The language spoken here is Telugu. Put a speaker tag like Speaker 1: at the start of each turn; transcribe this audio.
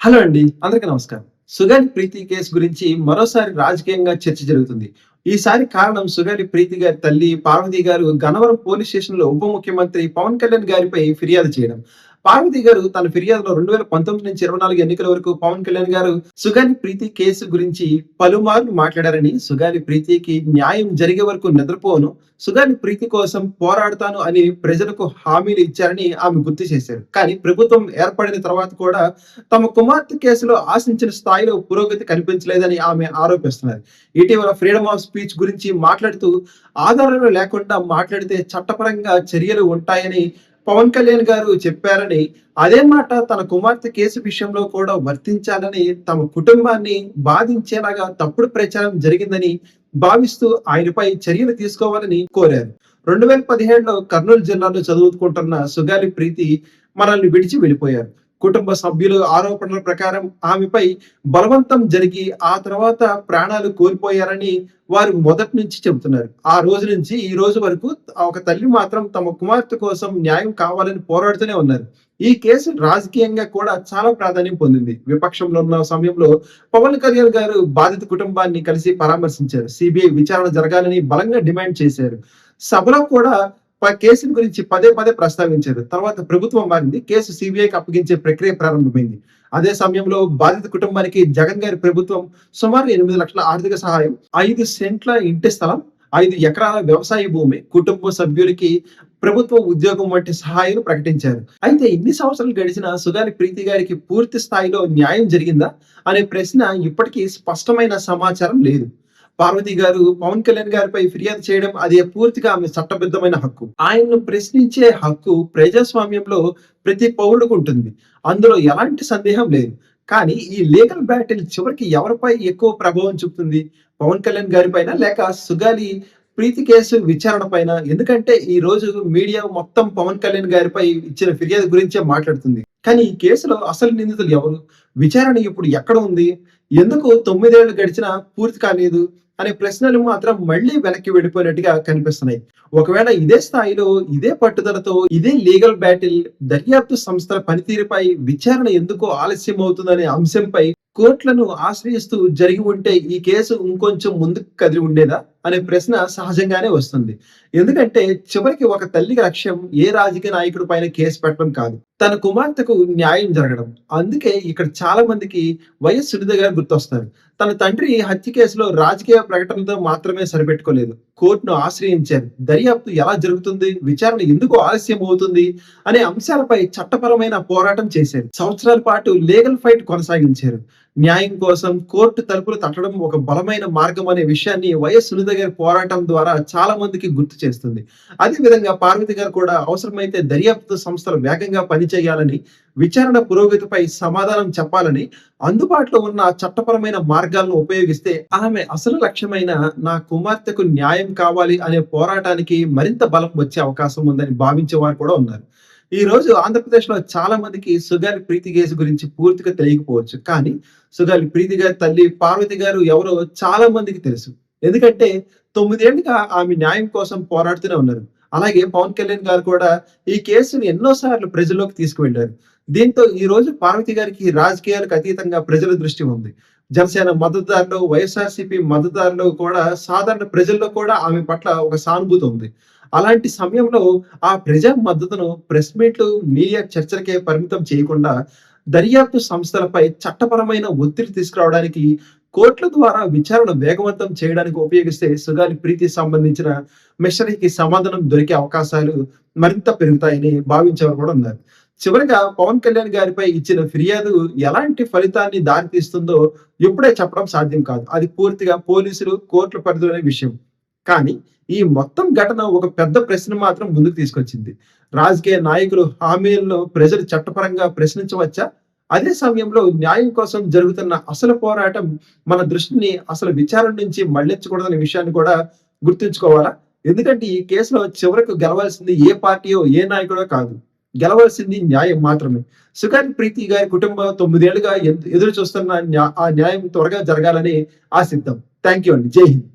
Speaker 1: హలో అండి. అందరికీ నమస్కారం. 'సుగాలి ప్రీతి' కేసు గురించి మరోసారి రాజకీయంగా చర్చ జరుగుతుంది. ఈసారి కారణం సుగాలి ప్రీతి గారి తల్లి పార్వతి గారు గన్నవరం పోలీస్ స్టేషన్‌లో ఉప ముఖ్యమంత్రి పవన్ కళ్యాణ్ గారిపై ఫిర్యాదు చేయడం. పార్వతి గారు తన ఫిర్యాదులో 2019 నుంచి 24 ఎన్నికల వరకు పవన్ కళ్యాణ్ గారు సుగాలి ప్రీతి కేసు గురించి పలుమార్లు మాట్లాడారని, సుగాలి ప్రీతికి న్యాయం జరిగే వరకు నిద్రపోను, సుగాలి ప్రీతి కోసం పోరాడతాను అని ప్రజలకు హామీలు ఇచ్చారని ఆమె గుర్తు చేశారు. కానీ ప్రభుత్వం ఏర్పడిన తర్వాత కూడా తమ కుమార్తె కేసులో ఆశించిన స్థాయిలో పురోగతి కనిపించలేదని ఆమె ఆరోపిస్తున్నారు. ఇటీవల ఫ్రీడమ్ ఆఫ్ స్పీచ్ గురించి మాట్లాడుతూ ఆధారాలు లేకుండా మాట్లాడితే చట్టపరంగా చర్యలు ఉంటాయని పవన్ కళ్యాణ్ గారు చెప్పారని, అదే మాట తన కుమార్తె కేసు విషయంలో కూడా వర్తించాలని, తమ కుటుంబాన్ని బాధించేలాగా తప్పుడు ప్రచారం జరిగిందని భావిస్తూ ఆయనపై చర్యలు తీసుకోవాలని కోరారు. 2017లో కర్నూలు జిల్లాలో చదువుకుంటున్న సుగాలి ప్రీతి మనల్ని విడిచి వెళ్ళిపోయారు. కుటుంబ సభ్యులు ఆరోపణల ప్రకారం ఆమెపై బలవంతం జరిగి ఆ తర్వాత ప్రాణాలు కోల్పోయారని వారు మొదటి నుంచి చెబుతున్నారు. ఆ రోజు నుంచి ఈ రోజు వరకు ఒక తల్లి మాత్రం తమ కుమార్తె కోసం న్యాయం కావాలని పోరాడుతూనే ఉన్నారు. ఈ కేసు రాజకీయంగా కూడా చాలా ప్రాధాన్యం పొందింది. విపక్షంలో ఉన్న సమయంలో పవన్ కళ్యాణ్ గారు బాధిత కుటుంబాన్ని కలిసి పరామర్శించారు. సిబిఐ విచారణ జరగాలని బలంగా డిమాండ్ చేశారు. సభలో కూడా కేసుల గురించి పదే పదే ప్రస్తావించారు. తర్వాత ప్రభుత్వం మారింది. కేసు సిబిఐకి అప్పగించే ప్రక్రియ ప్రారంభమైంది. అదే సమయంలో బాధిత కుటుంబానికి జగన్ గారి ప్రభుత్వం సుమారు 8 లక్షల ఆర్థిక సహాయం, 5 సెంట్ల ఇంటి స్థలం, 5 ఎకరాల వ్యవసాయ భూమి, కుటుంబ సభ్యులకి ప్రభుత్వ ఉద్యోగం వంటి సహాయాలు ప్రకటించారు. అయితే ఇన్ని సంవత్సరాలు గడిచిన సుగాలి ప్రీతి గారికి పూర్తి స్థాయిలో న్యాయం జరిగిందా అనే ప్రశ్న ఇప్పటికీ స్పష్టమైన సమాచారం లేదు. పార్వతి గారు పవన్ కళ్యాణ్ గారిపై ఫిర్యాదు చేయడం అది పూర్తిగా ఆమె చట్టబద్ధమైన హక్కు. ఆయన్ను ప్రశ్నించే హక్కు ప్రజాస్వామ్యంలో ప్రతి పౌరుడికి ఉంటుంది. అందులో ఎలాంటి సందేహం లేదు. కానీ ఈ లీగల్ బ్యాటిల్ చివరికి ఎవరిపై ఎక్కువ ప్రభావం చూపుతుంది? పవన్ కళ్యాణ్ గారి పైన, లేక సుగాలి ప్రీతి కేసు విచారణ పైన? ఎందుకంటే ఈ రోజు మీడియా మొత్తం పవన్ కళ్యాణ్ గారిపై ఇచ్చిన ఫిర్యాదు గురించే మాట్లాడుతుంది. కానీ ఈ కేసులో అసలు నిందితులు ఎవరు? విచారణ ఇప్పుడు ఎక్కడ ఉంది? ఎందుకు 9 ఏళ్లు గడిచినా పూర్తి కాలేదు అనే ప్రశ్నలు మాత్రం మళ్ళీ వెనక్కి వెళ్ళిపోయినట్టుగా కనిపిస్తున్నాయి. ఒకవేళ ఇదే స్థాయిలో, ఇదే పట్టుదలతో, ఇదే లీగల్ బ్యాటిల్, దర్యాప్తు సంస్థల పనితీరుపై విచారణ ఎందుకు ఆలస్యం అవుతుందనే అంశంపై కోర్టులను ఆశ్రయిస్తూ జరిగి ఉంటే ఈ కేసు ఇంకొంచెం ముందుకు కదిలి ఉండేదా అనే ప్రశ్న సహజంగానే వస్తుంది. ఎందుకంటే చివరికి ఒక తల్లి లక్ష్యం ఏ రాజకీయ నాయకుడి పైన కేసు పెట్టడం కాదు, తన కుమార్తెకు న్యాయం జరగడం. అందుకే ఇక్కడ చాలా మందికి వైఎస్ సునీత గారు గుర్తొస్తారు. తన తండ్రి హత్య కేసులో రాజకీయ ప్రకటనలతో మాత్రమే సరిపెట్టుకోలేదు. కోర్టును ఆశ్రయించారు. దర్యాప్తు ఎలా జరుగుతుంది, విచారణ ఎందుకు ఆలస్యం అవుతుంది అనే అంశాలపై చట్టపరమైన పోరాటం చేశారు. సంవత్సరాల పాటు లీగల్ ఫైట్ కొనసాగించారు. న్యాయం కోసం కోర్టు తలుపులు తట్టడం ఒక బలమైన మార్గం అనే విషయాన్ని వైఎస్ సునీత గారి పోరాటం ద్వారా చాలా మందికి గుర్తు చేస్తుంది. అదే విధంగా పార్వతి గారు కూడా అవసరమైతే దర్యాప్తు సంస్థలు వేగంగా పనిచేయాలని, విచారణ పురోగతిపై సమాధానం చెప్పాలని, అందుబాటులో ఉన్న చట్టపరమైన మార్గాలను ఉపయోగిస్తే ఆమె అసలు లక్ష్యమైన నా కుమార్తెకు న్యాయం కావాలి అనే పోరాటానికి మరింత బలం వచ్చే అవకాశం ఉందని భావించే వారు కూడా ఉన్నారు. ఈ రోజు ఆంధ్రప్రదేశ్‌లో చాలా మందికి సుగాలి ప్రీతి కేసు గురించి పూర్తిగా తెలియకపోవచ్చు. కానీ సుగాలి ప్రీతి గారి తల్లి పార్వతి గారు ఎవరో చాలా మందికి తెలుసు. ఎందుకంటే 9 ఏళ్లుగా ఆమె న్యాయం కోసం పోరాడుతూనే ఉన్నారు. అలాగే పవన్ కళ్యాణ్ గారు కూడా ఈ కేసుని ఎన్నో సార్లు ప్రజల్లోకి తీసుకువెళ్లారు. దీంతో ఈ రోజు పార్వతి గారికి రాజకీయాలకు అతీతంగా ప్రజల దృష్టి ఉంది. జనసేన మద్దతుదారులు, వైఎస్ఆర్‌సీపీ మద్దతుదారులు కూడా, సాధారణ ప్రజల్లో కూడా ఆమె పట్ల ఒక సానుభూతి ఉంది. అలాంటి సమయంలో ఆ ప్రజా మద్దతును ప్రెస్ మీట్లు, మీడియా చర్చలకే పరిమితం చేయకుండా దర్యాప్తు సంస్థలపై చట్టపరమైన ఒత్తిడి తీసుకురావడానికి, కోర్టుల ద్వారా విచారణ వేగవంతం చేయడానికి ఉపయోగిస్తే సుగాలి ప్రీతికి సంబంధించిన మిస్టరీకి సమాధానం దొరికే అవకాశాలు మరింత పెరుగుతాయని భావించేవారు కూడా ఉన్నారు. చివరిగా పవన్ కళ్యాణ్ గారిపై ఇచ్చిన ఫిర్యాదు ఎలాంటి ఫలితాన్ని దారితీస్తుందో ఇప్పుడే చెప్పడం సాధ్యం కాదు. అది పూర్తిగా పోలీసులు, కోర్టుల పరిధిలోని విషయం. కానీ ఈ మొత్తం ఘటన ఒక పెద్ద ప్రశ్న మాత్రం ముందుకు తీసుకొచ్చింది. రాజకీయ నాయకులు హామీలను ప్రజలు చట్టపరంగా ప్రశ్నించవచ్చా? అదే సమయంలో న్యాయం కోసం జరుగుతున్న అసలు పోరాటం మన దృష్టిని అసలు విచారణ నుంచి మళ్లించకూడదనే విషయాన్ని కూడా గుర్తుంచుకోవాలా? ఎందుకంటే ఈ కేసులో చివరకు గెలవాల్సింది ఏ పార్టీయో, ఏ నాయకుడో కాదు. గెలవాల్సింది న్యాయం మాత్రమే. సుగాలి ప్రీతి గారి కుటుంబం 9 ఏళ్లుగా ఎదురు చూస్తున్న ఆ న్యాయం త్వరగా జరగాలని ఆశిద్దాం. థాంక్ యూ అండి. జై హింద్.